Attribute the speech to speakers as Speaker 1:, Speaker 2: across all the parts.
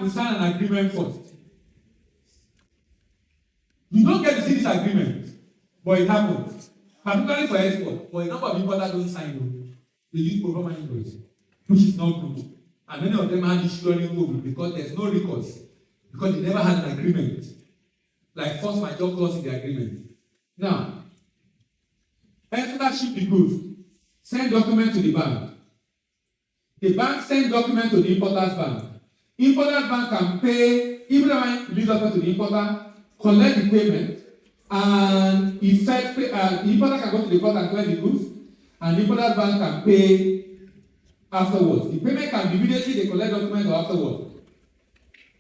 Speaker 1: will sign an agreement first. You don't get to see this agreement, but it happens. Particularly for export, but a number of importers don't sign them. They use pro forma invoice, which is not good. And many of them had this running over because there's no recourse. Because they never had an agreement. Like force majeure clause in the agreement. Now, exporter ship the goods, send document to the bank. The bank send document to the importer's bank. Importer's bank can pay, even when release document to the importer, collect the payment, and effect the importer can go to the court and collect the goods, and the importer's bank can pay afterwards. The payment can be immediately they collect document or afterwards.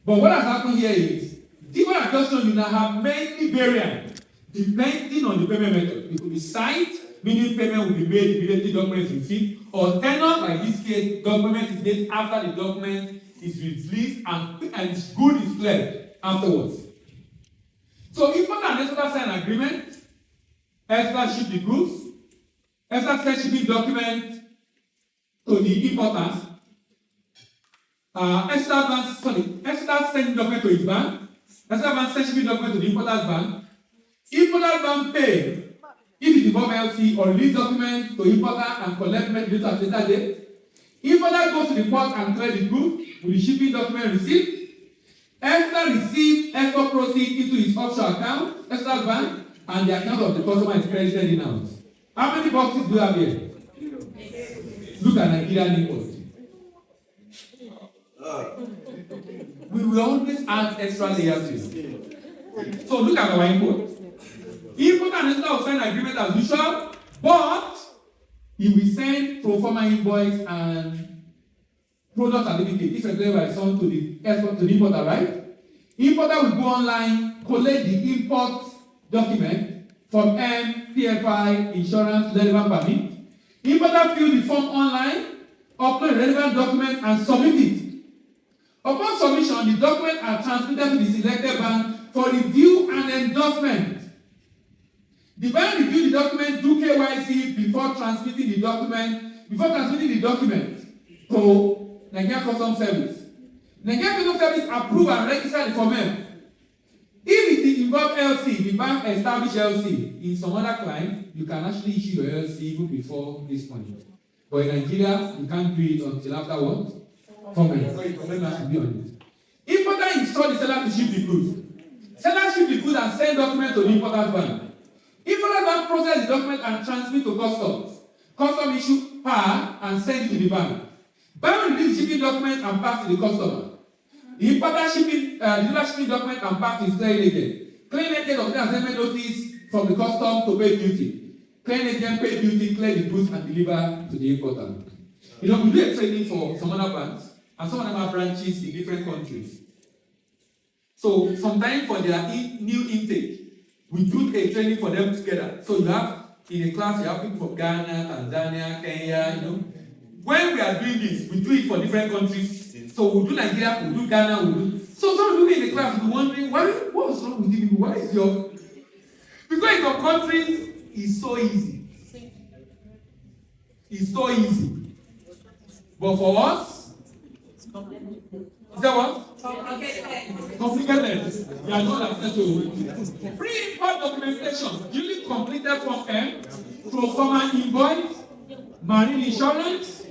Speaker 1: But what has happened here is, different adjustments you now have many variants depending on the payment method. It could be signed, meaning payment will be made immediately document is received, or tenor, like this case, document is made after the document is released and good is cleared afterwards. So importer and exporter sign an agreement, exporter ship the goods, exporter send shipping document to the importers, exporter send document to his bank, exporter bank send shipping document to the importer's bank, importer's bank pay if it involves LC or release document to importer and collect payment due to a later date. Importer goes to the port and clear the goods with the shipping document received. Exporter receive export proceeds into his offshore account, exporter's bank, and the account of the customer is credited in house. How many boxes do you have here? Look at Nigerian import. We will always add extra layers to it. So look at our import. Importer and exporter will sign agreement as usual, but he will send pro forma invoice and product certificate if employed by some to the export to the importer, right? Importer will go online, collect the import document from PFI, insurance, relevant permit. Importer fill the form online, upload relevant document and submit it. Upon submission, the documents are transmitted to the selected bank for review and endorsement. The bank review the document, do KYC before transmitting the document to Nigerian Customs Service. Nigerian Customs Service approve and register the form. If it involves LC, the bank establish LC. In some other clients, you can actually issue your LC even before this point. But in Nigeria, you can't do it until after what? Format. So your format has to be on it. Importer instruct the seller to ship the goods. Seller ship the goods and send document to the importer's bank. Importer's bank process the document and transmit to customs. Customs issue PAR and send it to the bank. Bank will release the shipping document and pass to the customer. The importer shipping, the shipping document and pass to his clearing agent. Clearing agent obtains assignment notice from the customs to pay duty. Clearing agent pay duty, clear the goods and deliver to the importer. You know, we do a training for some other banks, and some of them have branches in different countries. So sometimes for their new intake, we do a training for them together. So you have in a class, you have people from Ghana, Tanzania, Kenya, you know. When we are doing this, we do it for different countries. So we do Nigeria, we do Ghana, we do. So some people in the class will be wondering, what's wrong with you people? Why is your. Because in some countries, it's so easy. It's so easy. But for us, is that what? Complicated. We are not access to pre-import documentation. Duly completed from M, pro forma invoice, marine insurance,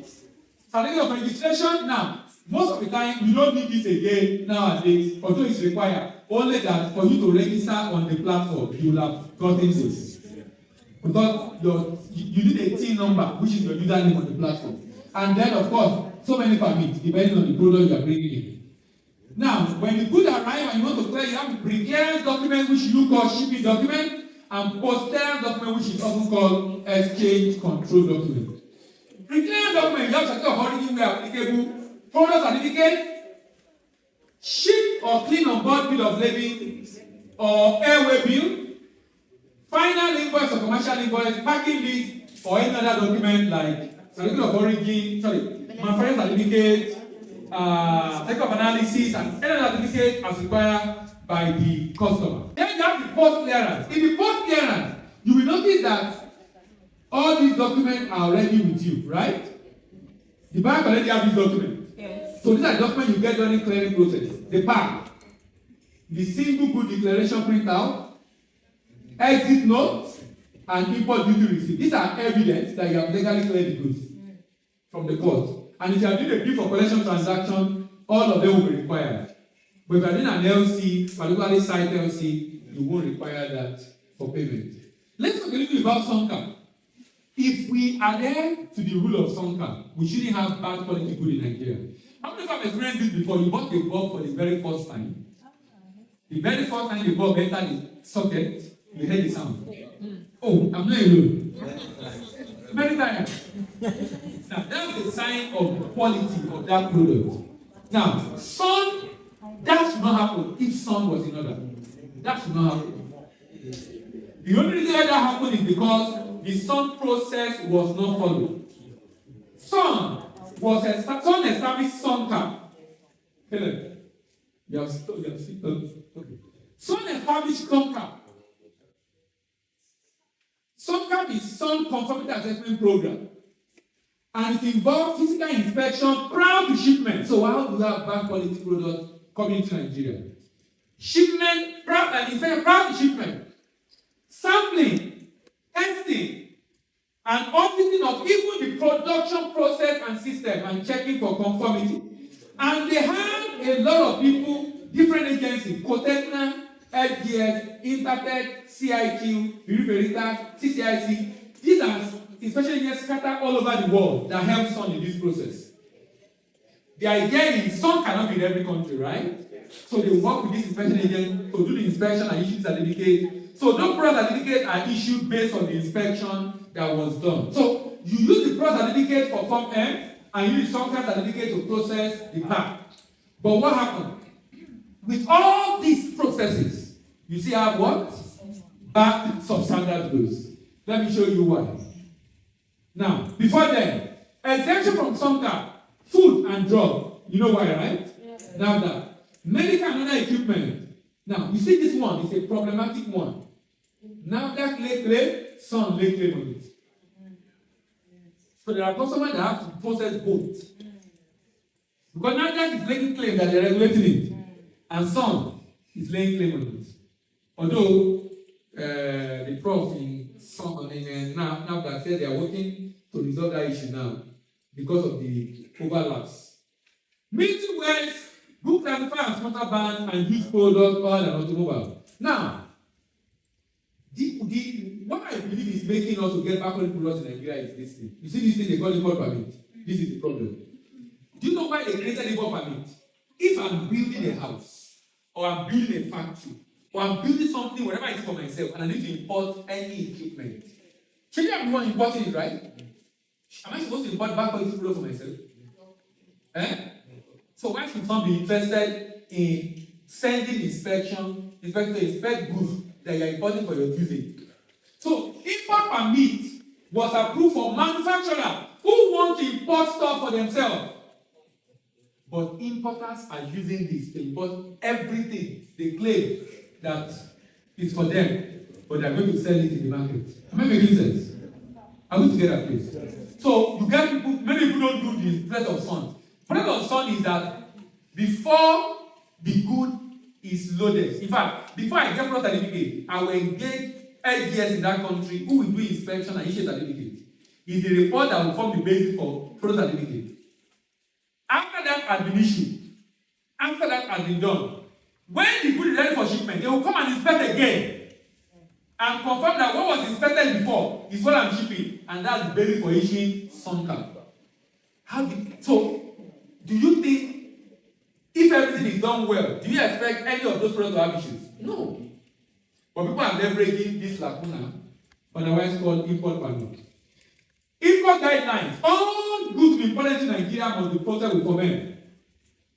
Speaker 1: certificate of registration. Now, most of the time, you don't need this again nowadays, although it's required. Only that for you to register on the platform, you will have gotten this. Because you need a TIN number, which is your username on the platform. And then, of course, so many permits, depending on the product you are bringing in. Now, when the goods arrive and you want to clear, you have a pre-clearance document, which you call shipping document, and post-clearance document, which is often called exchange control document. Pre-clearance document, you have certificate of origin where applicable, product certificate, ship or clean on board bill of lading, or airway bill, final invoice or commercial invoice, packing list, or any other document like certificate of origin, manufacturing certificate, certificate of analysis, and any other certificate as required by the customer. Then you have the post clearance. In the post clearance, you will notice that all these documents are already with you, right? The bank already have these documents.
Speaker 2: Yes.
Speaker 1: So these are documents you get during clearing process. The PAC, the single good declaration printout, exit notes, and import duty receipt. These are evidence that you have legally cleared the goods from the court. And if you are doing a bill for collection transaction, all of them will be required. But if you are doing an LC, particularly site LC, you won't require that for payment. Let's talk a little bit about SONCA. If we adhere to the rule of SONCA, we shouldn't have bad quality good in Nigeria. How many of you have experienced this before? You bought a bulb for the very first time. The very first time the bulb entered the socket, you heard the sound. Oh, I'm not alone. Many times. Now, that's the sign of the quality of that product. Now, that should not happen if sun was in order. That should not happen. The only reason that happened is because the sun process was not followed. Sun established SONCA. Helen, you have okay. Sun established SONCA. SONCA is Sun Conformity Assessment Program. And it involves physical inspection prior to shipment. So how do you have bad quality products coming into Nigeria? Shipment, prior to shipment. Sampling, testing, and auditing of even the production process and system and checking for conformity. And they have a lot of people, different agencies, Cotecna, FGS, Intertech, CIQ, Veritas, CCIC. These are inspection agents scattered all over the world that help Sun in this process. The idea is Sun cannot be in every country, right? So they work with this inspection agent to do the inspection and issue certificate. So those product certificates are issued based on the inspection that was done. So you use the product certificate for Form M and use the SONCA certificate to process the pack. But what happened? With all these processes, you see how what? Bad substandard goods. Let me show you why. Now, before then, exemption from SONCA, food and drug. You know why, right? Yeah. Now that. Medical and other equipment. Now, you see this one is a problematic one. Now that lay claim, Sun lay claim on it. So there are customers that have to process both. Because now that is laying claim that they're regulating it. And Sun is laying claim on it. Although the prof in Sun and now that said they are working to resolve that issue now because of the overlaps. Military wears, book classifier and smarter ban and use product, oil and automobile. Now, what I believe is making us to get back on the products in Nigeria is this thing. You see this thing they call import permit. This is the problem. Do you know why they created import permit? If I'm building a house, or I'm building a factory, or I'm building something, whatever I do for myself, and I need to import any equipment, shouldn't I be the one importing it, right? Am I supposed to import back quality product for myself? So why should someone be interested in sending inspector to inspect goods that you are importing for your usage? So import permit was approved for manufacturers who want to import stuff for themselves. But importers are using this to import everything they claim that is for them, but they are going to sell it in the market. Am I making sense? Are we together, please? So you get people, many people don't do the breath of sun. Breath of sun is that before the good is loaded, in fact, before I get product certificate, I will engage LGS in that country who will do inspection and issue certificate. Is the report that will form the basis for product certificate. After that has been issued, after that has been done, when the good is ready for shipment, they will come and inspect again and confirm that what was inspected before is what I'm shipping, and that's the basis for issuing SONCA. So, do you think if everything is done well, do you expect any of those products to have issues? No. But people are leveraging this lacuna, otherwise called import permit. Import guidelines. All goods imported to Nigeria must be processed with FORMEM.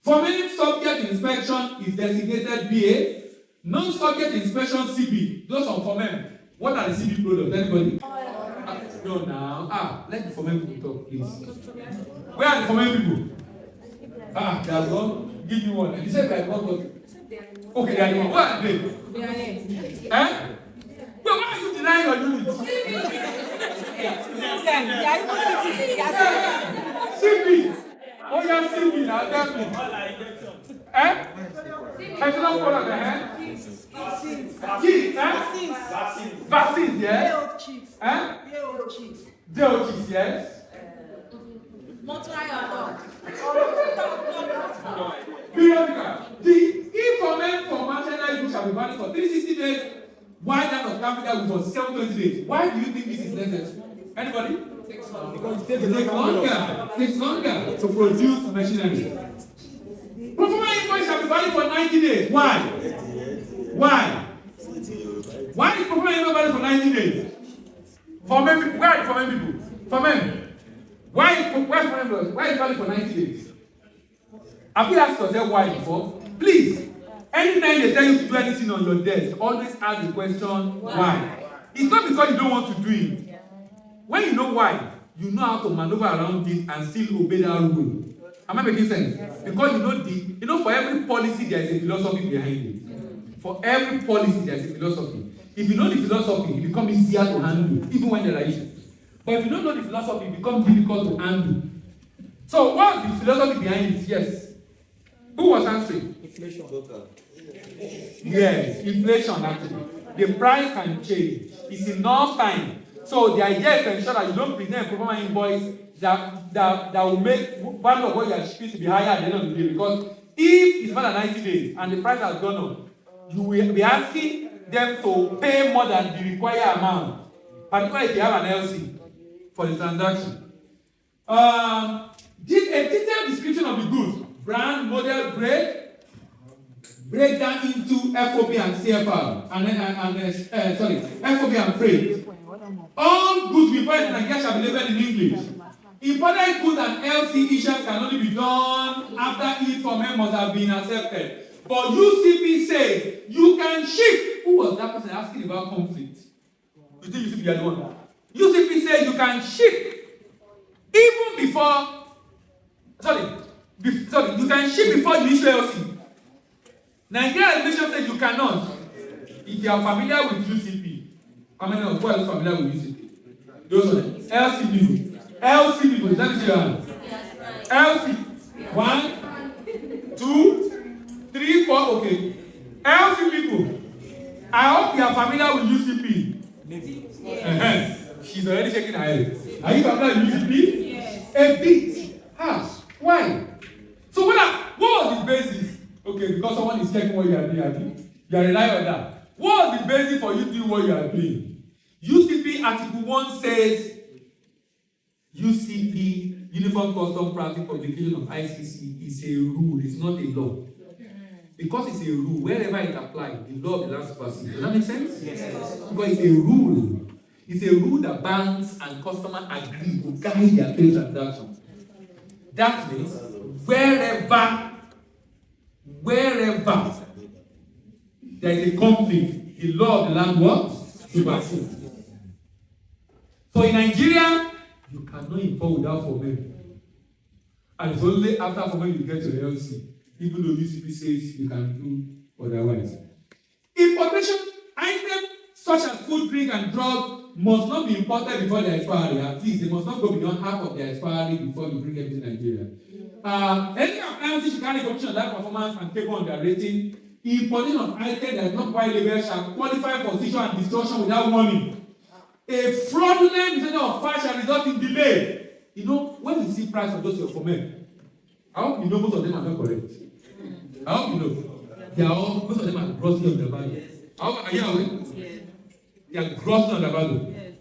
Speaker 1: FORMEM subject inspection is designated BA. Non-subject inspection CB. Those on FORMEM. What are the CB products? Anybody? No, now. Let the FORMEM people talk, please. Where are the FORMEM people? There's one. Give me one. You said like one. Okay, they are the one. Where are they? Wait, why are you denying your unit? CB. Oh, yeah, see me now, definitely. Eh? It's not one of the hand. Kids, eh? Vaccines, yes. Eh? DOTs, yes. The information for maternal use shall be valid for 360 days. Why that of capital for 720 days? Why do you think this is necessary? Anybody? Because it takes longer. It takes longer to produce machinery. Performer invoice shall be valid for 90 days. Why? Why? Why is performer invoice valid for 90 days? For men, why for men people? For men. Why is valid for 90 days? Have you asked yourself why before? Please, anytime they tell you to do anything on your desk, always ask the question why. It's not because you don't want to do it. When you know why, you know how to maneuver around it and still obey that rule. Am I making sense? Because you know for every policy there is a philosophy behind it. For every policy there is a philosophy. If you know the philosophy, it becomes easier to handle, even when there are issues. But if you don't know the philosophy, it becomes difficult to handle. So what's the philosophy behind it? Yes. Who was answering? Inflation. Yes, inflation actually. The price can change. It's enough time. So the idea is to ensure that you don't present a performer invoice that will make value of what you are shipping to be higher at the end of the day. Because if it's more than 90 days and the price has gone up, you will be asking them to pay more than the required amount, particularly if you have an LC for the transaction. A detailed description of the goods, brand, model, grade, break down into FOB and CFR, FOB and freight. All goods before in Nigeria shall be labeled in English. Imported goods and LC issues can only be done after information must have been accepted. But UCP says you can ship. Who was that person asking about conflict? You think UCP are the one? UCP says you can ship even before. You can ship before you issue LC. Nigeria administration says you cannot. If you are familiar with UCP, how many of you are familiar with UCP? Those are them. LC people. LC people. Let me see your hand. LC. 1, 2, 3, 4. Okay. LC people. I hope you are familiar with UCP. Yes. She's already shaking her head. Are you familiar with UCP? Yes. A bit. How? Why? So what was the basis? Okay, because someone is checking what you are doing. You are relying on that. What was the basis for you doing what you are doing? UCP Article 1 says UCP, Uniform Custom Practice Publication of ICC, is a rule, it's not a law. Because it's a rule, wherever it applies, the law of the land supersedes. Does that make sense? Yes. Because it's a rule. It's a rule that banks and customers agree to guide their trade transactions. That means wherever there is a conflict, the law of the land what? Supersedes. So in Nigeria, you cannot import without formation. And it's only after formation you get to the LC, even though UCP says you can do otherwise. Importation items such as food, drink, and drugs must not be imported before their expiry. At least they must not go beyond half of their expiry before you bring them to Nigeria. Any appliances should carry information on that performance and take on their rating. Importation of items that is not quite labeled shall qualify for seizure and destruction without warning. A fraudulent decision of fact shall result in delay. You know, when you see price of those your men, I hope you know most of them are not correct. I hope you know. They are all, most of them are grossly on the value. Are you aware? Yes. They are grossly on the value. Yes,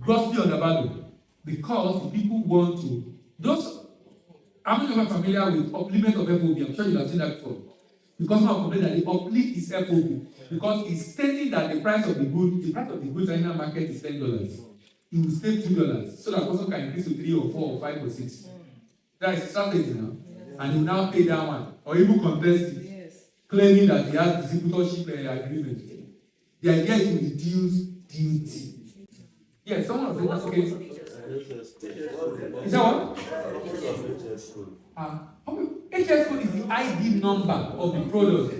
Speaker 1: grossly on the value. Because the people want to. Those, how many of you are familiar with upliftment of FOB? I'm sure you have seen that before. Because now complain that the uplift is FOB. Because it's stating that the price of the goods in the market is $10. It will stay $2 so that person can increase to 3 or 4 or 5 or 6. That is strategy now. And you now pay that one. Or even contest it. Yes. Claiming that he has distributorship agreement. The idea is to reduce duty. Yes, someone was saying that's okay. Is that what? HS code is the ID number of the product.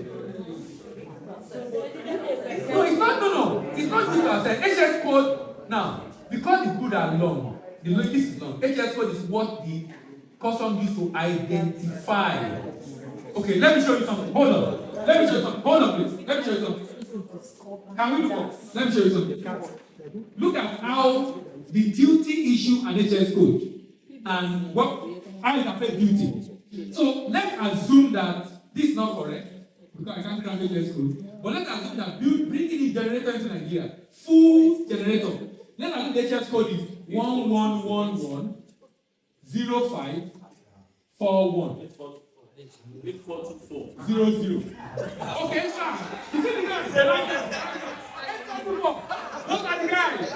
Speaker 1: No, it's not. No. It's not just to say HS code now because the goods are long. The notice is long. HS code is what the custom used to identify. Okay, let me show you something. Hold on. Let me show you something. Hold on, please. Let me show you something. Can we look up? Let me show you something. Look at how the duty issue an HS code and how you can play duty. So let's assume that this is not correct because I can't crank HS code. But let's assume that bringing the generator into Nigeria, full generator. Let's assume the HS code is 1111 05 41 00. Okay, sir. You see the guys? They like it. Look at the guys.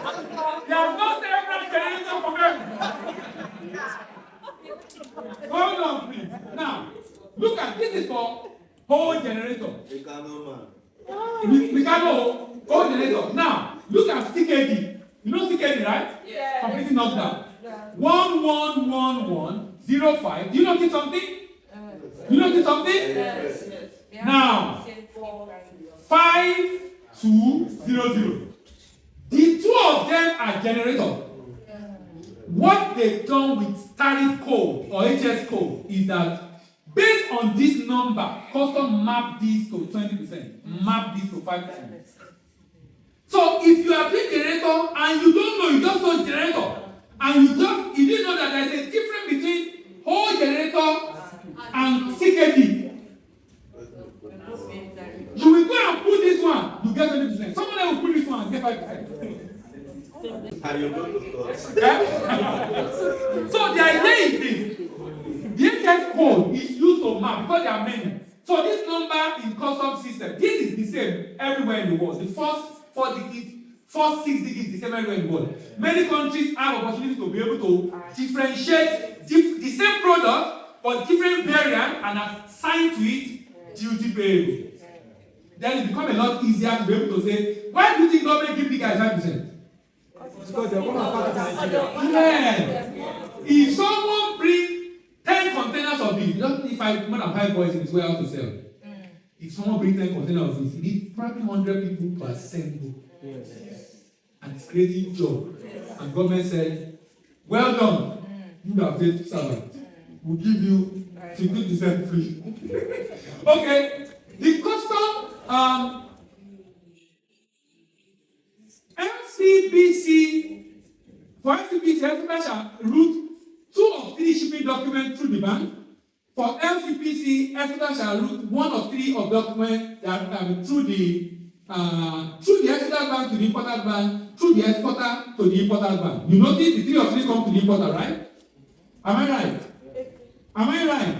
Speaker 1: They have not several generator for them. Hold on, please. Now, look at this is for whole generator. We can know whole generator. Now, look at CKD. You know CKD, right? Yeah. Completely knocked down. 1111 05. Do you notice something? You notice something? Yes. Yes. Now, 5200. The two of them are generator. What they've done with tariff code or HS code is that based on this number, custom map this to 20%, map this to 5%. So if you are doing generator and you don't know, you just know generator, and you didn't know that there's a difference between whole generator and CKD. You will go and put this one, you get 20%. Someone else will put this one and get 5%. So the idea is this. The HS code is used to map because there are many. So this number in custom system, this is the same everywhere in the world. The first 4 digits, first 6 digits, the same everywhere in the world. Many countries have opportunity to be able to differentiate the same product but different variant and assign to it duty payable. Then it becomes a lot easier to be able to say, why do you think government give the guys 5%? Because they're going to pack it in Nigeria. Yeah. If someone bring 10 containers of this, not if more than 5 boys in this warehouse to sell. If someone bring 10 containers of this, you need probably 100 people to assemble. Yes. And it's creating job. Yes. And government said, well done. You have paid servant. We'll give you 15% free. Okay. The custom FCBC, for FCBC, FCBC shall route 2 of 3 shipping documents through the bank. For FCPC, FCBC shall route 1 of 3 of documents that can through the exporter bank to the importer bank, through the exporter to the importer bank. You notice the 3 of 3 come to the importer, right? Am I right? Am I right?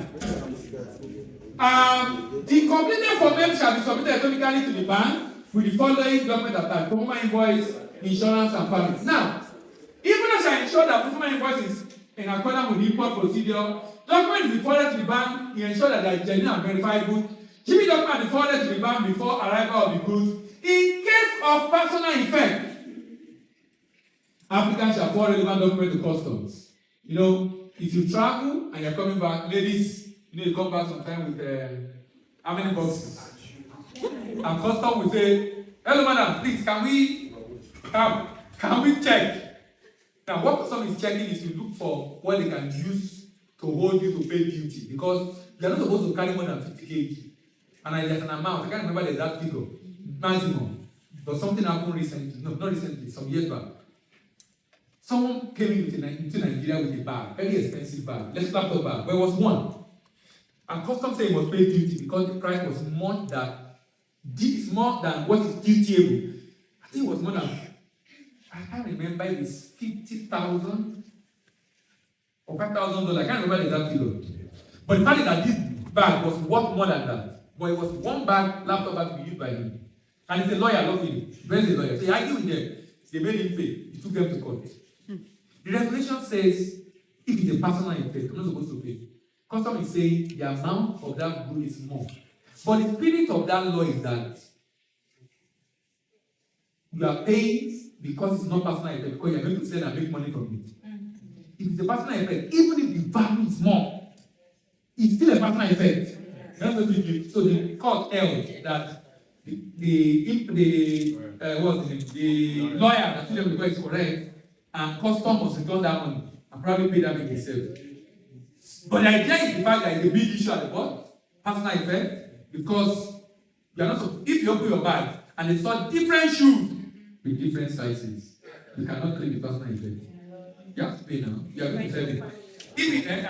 Speaker 1: The completed form shall be submitted electronically to the bank with the following document attached: performance invoice, insurance, and permits. Now, even as I ensure that performance invoice is in accordance with the import procedure, document is forwarded to the bank, you ensure that they are genuine and verifiable. Shipping document is forwarded to the bank before arrival of the goods. In case of personal effect, applicants shall forward relevant document to customs. You know, if you travel and you're coming back, ladies, you come back sometime with how many boxes? And custom will say, hello madam, please can we check? Now what custom is checking is to look for what they can use to hold you to pay duty, because you are not supposed to carry more than 50 kg. And there's an amount, I can't remember the exact figure, maximum. But something happened recently, no, not recently, some years back. Someone came into Nigeria with a bag, very expensive bag, let's laptop bag, but it was one. And custom said it must pay duty because the price was more than what is dutiable. I think it was more than, I can't remember, it was 50,000 or $5,000. I can't remember the exact figure. But the fact is that this bag was worth more than that. But it was one bag, laptop bag to be used by him. And it's a lawyer, lawfully. Brent's a lawyer. So he argued with them. They made him pay. He took them to court. The regulation says if it's a personal effect, you're not supposed to pay. Custom is saying the amount of that good is more. But the spirit of that law is that you are paying because it's not personal effect, because you're going to sell and make money from it. If it's a personal effect, even if the value is more, it's still a personal effect. So the court held that the lawyer that told them the is correct, and custom must return that money and probably pay that bill themselves. But the idea is the fact that it's a big issue at the port, personal effect, because you are not, if you open your bag and they saw different shoes with different sizes, you cannot claim the personal effect. You have to pay now. You are going to sell it. If it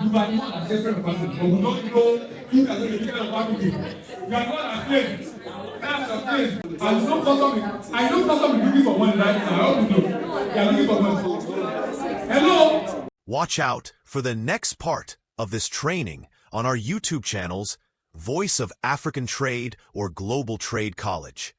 Speaker 1: you are not a separate person, but we don't know you can be the kind of family. You are not a claim. That's your claim. I know custom is looking for money right now. I hope you know. You are looking for money. Hello?
Speaker 2: Watch out for the next part of this training on our YouTube channels, Voice of African Trade or Global Trade College.